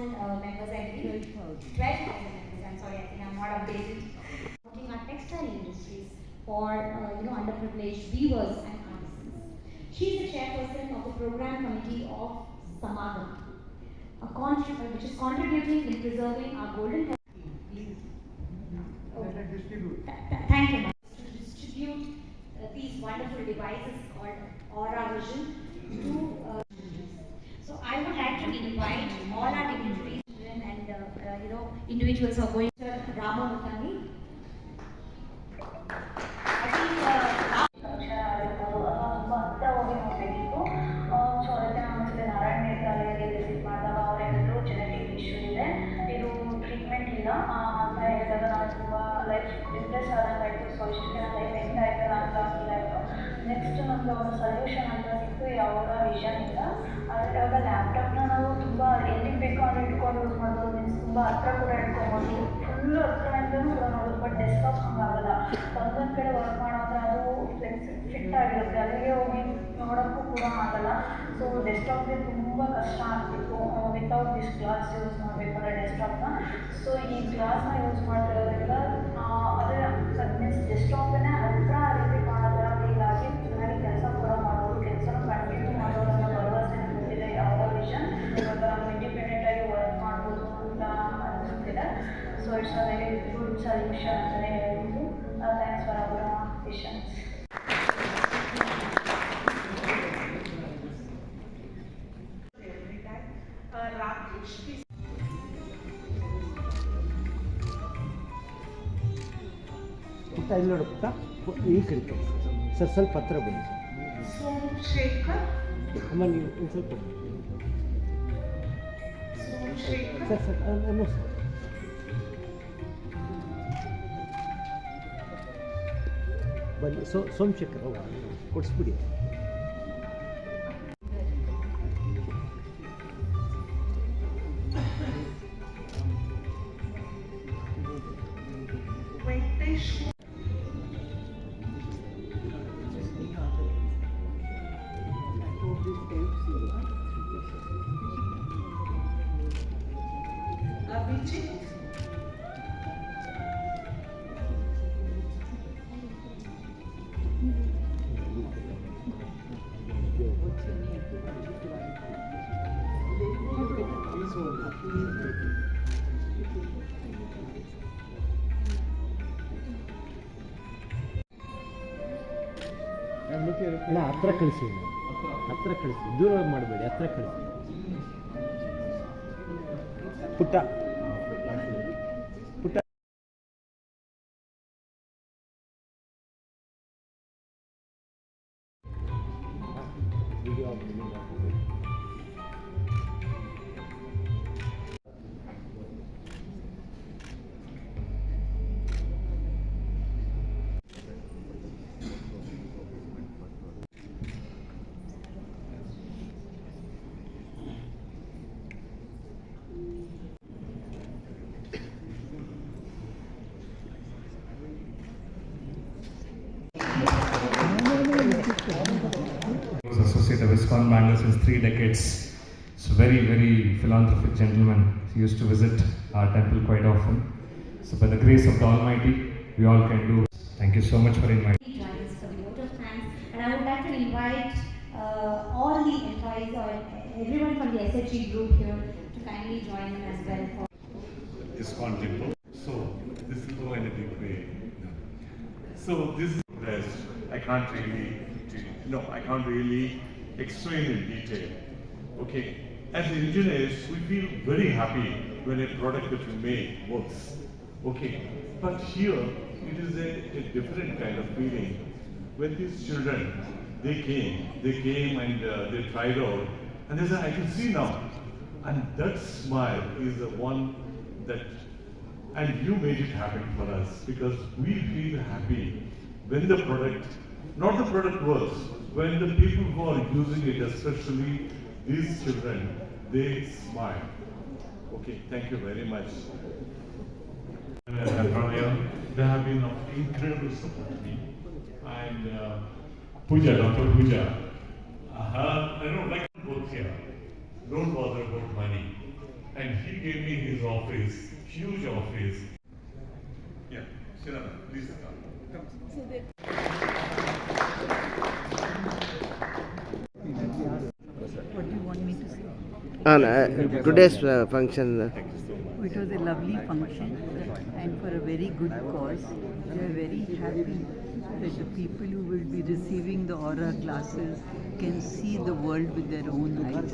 members, I believe. 12,000 members, I'm sorry, I think I'm not updated. Working our textile industries for underprivileged weavers and artisans. She is the chairperson of the program committee of Samagam, which is contributing in preserving our golden. Thank you, ma'am. To distribute these wonderful devices called Aura Vision to. So I would like to invite all our dignitaries and individuals who are going to Rama Mutani. I think. Depress ಆದಂಗಾಯಿತು. So ಇಷ್ಟು ದಿನ life end ಆಯ್ತಲ್ಲ ಅಂತ feel ಆಯಿತು. Next ನಮಗೆ ಒಂದು solution ಅಂತ ಸಿಕ್ತು, ಯಾವ ವಿಷನ್ ಇಲ್ಲ. ಆದರೆ ಇವಾಗ ಲ್ಯಾಪ್ಟಾಪ್ನ ನಾವು ತುಂಬ ಎಲ್ಲಿಗೆ ಬೇಕೋ ಅಲ್ಲಿ ಇಟ್ಕೊಂಡು ಯೂಸ್ ಮಾಡ್ಬೋದು. ಮೀನ್ಸ್ ತುಂಬ ಹತ್ರ ಕೂಡ ಇಟ್ಕೊಬೋದು, ಫುಲ್ಲು ಹತ್ರ ಅಂತಲೂ ಕೂಡ ನೋಡೋದು. ಬಟ್ ಡೆಸ್ಕ್ಟಾಪ್ ಹಂಗಾಗಲ್ಲ. ಒಂದೊಂದು ಕಡೆ ವರ್ಕ್ ಮಾಡೋದ್ರೆ ಅದು ಫಿಟ್ ಆಗಿರುತ್ತೆ, ಅಲ್ಲಿಗೆ ಹೋಗಿ ನೋಡೋಕ್ಕೂ ಕೂಡ ಆಗಲ್ಲ. ಸೊ ಡೆಸ್ಕ್ಟಾಪ್ಗೆ ತುಂಬ ಕಷ್ಟ ಆಗ್ತಿತ್ತು ವಿತೌಟ್ ದಿಸ್ ಗ್ಲಾಸ್ ಯೂಸ್ ಮಾಡಬೇಕಾದ್ರೆ ಡೆಸ್ಕ್ಟಾಪ್ನ. ಸೊ ಈ ಗ್ಲಾಸ್ನ ಯೂಸ್ ಮಾಡ್ತಿರೋದ್ರಿಂದ ಅದೇ ಮೀನ್ಸ್ ಡೆಸ್ಕ್ಟಾಪನ್ನೇ ಹತ್ರ ರೀತಿ ಮಾಡೋ ಥರ ಫೀಲ್ ಆಗಿ ಚೆನ್ನಾಗಿ ಕೆಲಸ ಕೂಡ ಮಾಡ್ಬೋದು, ಕೆಲಸನ ಕಂಟಿನ್ಯೂ ಮಾಡೋದನ್ನ ಭರವಸೆ ಬಂದಿದೆ. ಯಾವ ವಿಷನ್ ಇವಾಗ ಇಂಡಿಪೆಂಡೆಂಟಾಗಿ ವರ್ಕ್ ಮಾಡ್ಬೋದು ಅಂತ ಅನಿಸುತ್ತಿದೆ. So it's a very good solution ಅಂತಲೇ ಹೇಳ್ಬೋದು. Thanks for our visions. ಇಲ್ಲಿ ನೋಡು ಪುಟ್ಟ, ಈ ಕಡೆ ಸರ್ ಸ್ವಲ್ಪ ಹತ್ರ ಬನ್ನಿ ಸೋಮಶೇಖರ್ ಅಮ್ಮ, ನೀವು ಒಂದು ಸ್ವಲ್ಪ ಸರ್ ಸರ್ ಅನ್ನೋ ಸರ್ ಬನ್ನಿ. ಸೋಮಶೇಖರ್ ಅವ ಕೊಡಿಸ್ಬಿಡಿ. ಇಲ್ಲ, ಹತ್ರ ಕಳಿಸಿ, ಹತ್ರ ಕಳಿಸಿ, ದೂರ ಮಾಡಬೇಡಿ, ಹತ್ರ ಕಳಿಸಿ ಪುಟ್ಟ ಪುಟ್ಟ. He was associate of ISKCON Bangalore since 3 decades. So very, very philanthropic gentleman. He used to visit our temple quite often. So by the grace of the Almighty, we all can do. Thank you so much for inviting. For the vote of thanks, and I would like to invite all the employees or everyone from the SHG group here to kindly join them as well. For ISKCON temple. So this will go in a big way. So this is best. I can't really explain in detail. Okay, as engineers, we feel very happy when a product that we make works. Okay, but here it is a different kind of feeling. When these children, they came and they tried out, and they said, I can see now. And that smile is the one that, and you made it happen for us, because we feel happy when the product, not the product works, when the people who are using it, especially these children, they smile. Okay, thank you very much. They have been of incredible support to me. And Pooja, Dr. Pooja, I don't like to work here. Don't bother about money. and he gave me his office, huge office. Yeah, Shirana, please come. What do you want me to say? today's function. It was a lovely function and for a very good cause. We are very happy that the people who will be receiving the aura classes can see the world with their own eyes,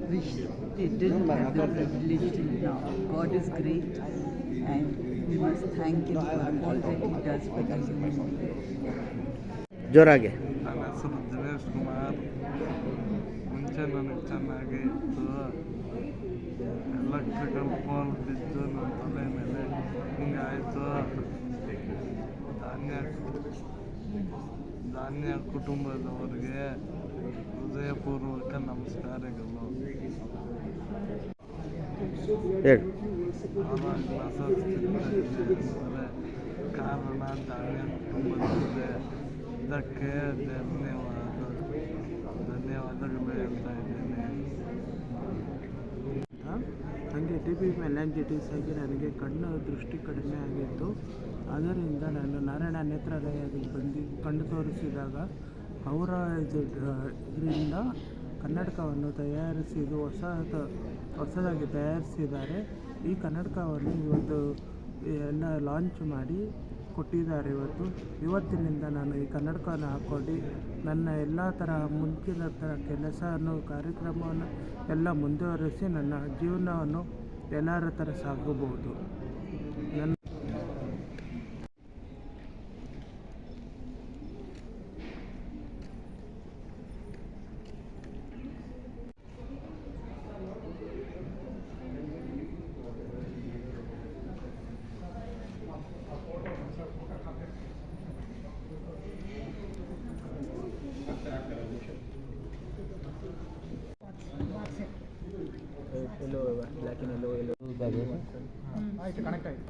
which they didn't have the privilege till now. God is great and we must thank Him for all that He does for the human being. ಜೋರಾಗೆ ನನ್ನ ಹೆಸರು ದಿನೇಶ್ ಕುಮಾರ್. ಮುಂಚೆ ನನಗೆ ಚೆನ್ನಾಗೇ ಇತ್ತು. Electrical pole ಬಿದ್ದು ನನ್ನ ತಲೆ ಮೇಲೆ ಹಿಂಗಾಯಿತು. ಧಾನ್ಯ ಕುಟುಂಬದವರಿಗೆ ಹೃದಯಪೂರ್ವಕ ನಮಸ್ಕಾರಗಳು. ಹೇಳಿ. ಕಾರಣ ಧಾನ್ಯ ಕುಟುಂಬದವರಿಗೆ ಇದಕ್ಕೆ ಧನ್ಯವಾದಗಳು ಹೇಳ್ತಾ ಇದ್ದೇನೆ. ನನಗೆ ಟಿ ಬಿ ಮೆಲಾಂಜಿಟಿಸ್ ಆಗಿ ನನಗೆ ಕಣ್ಣು ದೃಷ್ಟಿ ಕಡಿಮೆ ಆಗಿತ್ತು. ಅದರಿಂದ ನಾನು ನಾರಾಯಣ ನೇತ್ರಾಲಯದಲ್ಲಿ ಬಂದು ಕಣ್ಣು ತೋರಿಸಿದಾಗ ಅವರ ಇದರಿಂದ ಕನ್ನಡಕವನ್ನು ತಯಾರಿಸಿದ್ದು ಹೊಸದಾಗಿ ತಯಾರಿಸಿದ್ದಾರೆ. ಈ ಕನ್ನಡಕವನ್ನು ಇವತ್ತು ಎಲ್ಲ ಲಾಂಚ್ ಮಾಡಿ ಕೊಟ್ಟಿದ್ದಾರೆ. ಇವತ್ತಿನಿಂದ ನಾನು ಈ ಕನ್ನಡಕವನ್ನು ಹಾಕ್ಕೊಂಡು ನನ್ನ ಎಲ್ಲ ಥರ ಮುಂಚಿನ ಥರ ಕೆಲಸವನ್ನು ಕಾರ್ಯಕ್ರಮವನ್ನು ಎಲ್ಲ ಮುಂದುವರಿಸಿ ನನ್ನ ಜೀವನವನ್ನು ಎಲ್ಲರ ಥರ ಸಾಗಬಹುದು. ನನ್ನ ಆಯ್ತು, ಕನೆಕ್ಟ್ ಆಯ್ತು.